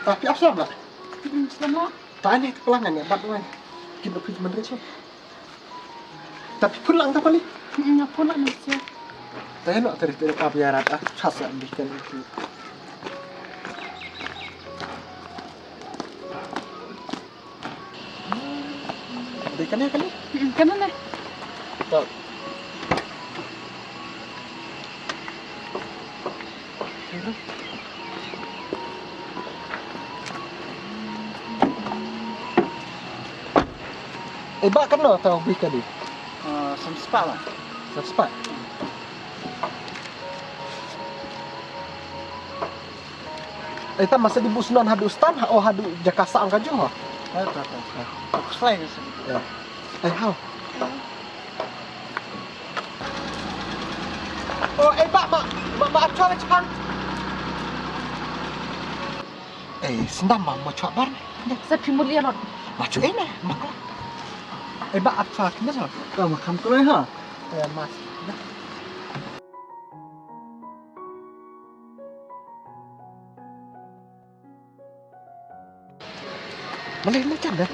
Tapi asal lah. Selamat. Tak aneh kelangan ya, bab kan. Kita pergi mana sih? Tapi pulang tak paling. Pulang aja. Tak enak terus biarat casa bikin itu. Ikannya kali? Kanan lah. Tak. Bak kena tahu bikin ni? Sempat lah. Sempat. Itu masa di busnan hadu stan, hadu jakasa angka jo. Tak. Khublei ke sini. Ya. How? Oh, mak cuaca cepat. Sendam mau coba bar. Saya primul dia lot. Macam ini, mak. Bak apa kena so? Kau makan kloi ha? Mas. Mana macam dah?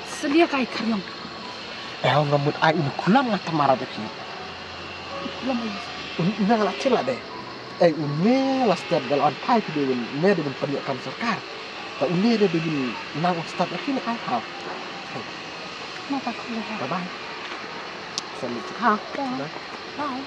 Selia kai karyong. Ngamut ai ini kulam ngata marah deh. Kulam aja. Ini nggak celah deh. Ini lah setiap galon pai tu dia, ini dengan pendidikan serkar. Tak ini dia dengan nang ustad lagi ni apa? Mata kulah. Bye bye. Salut. Ha. Bye.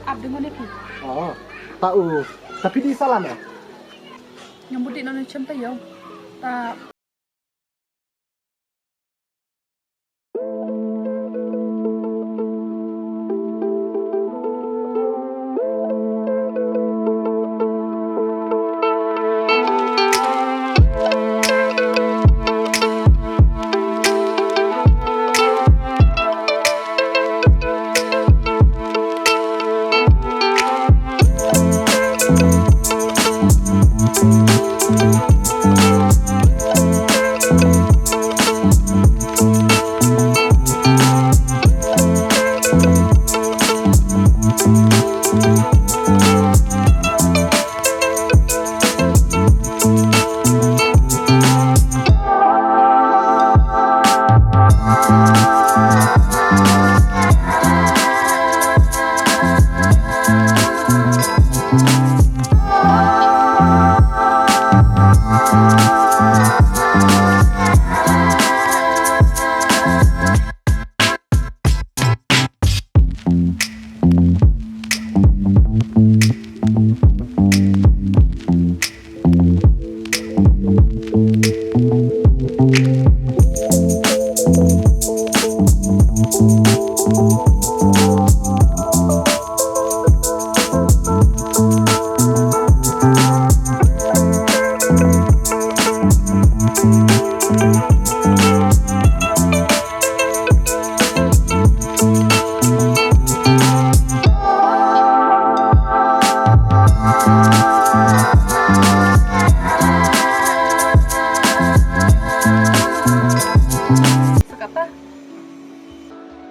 Ab dengan ni. Oh, tahu. Tapi di salah ya? Nyambut di Indonesia teh yo. Ta sekata.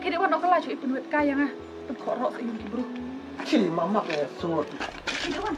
Kini wan ok la chui penuit kayang ah. Pen kho ro sa yung ibru. Cih, mamak ya, sungguh. Kini wan.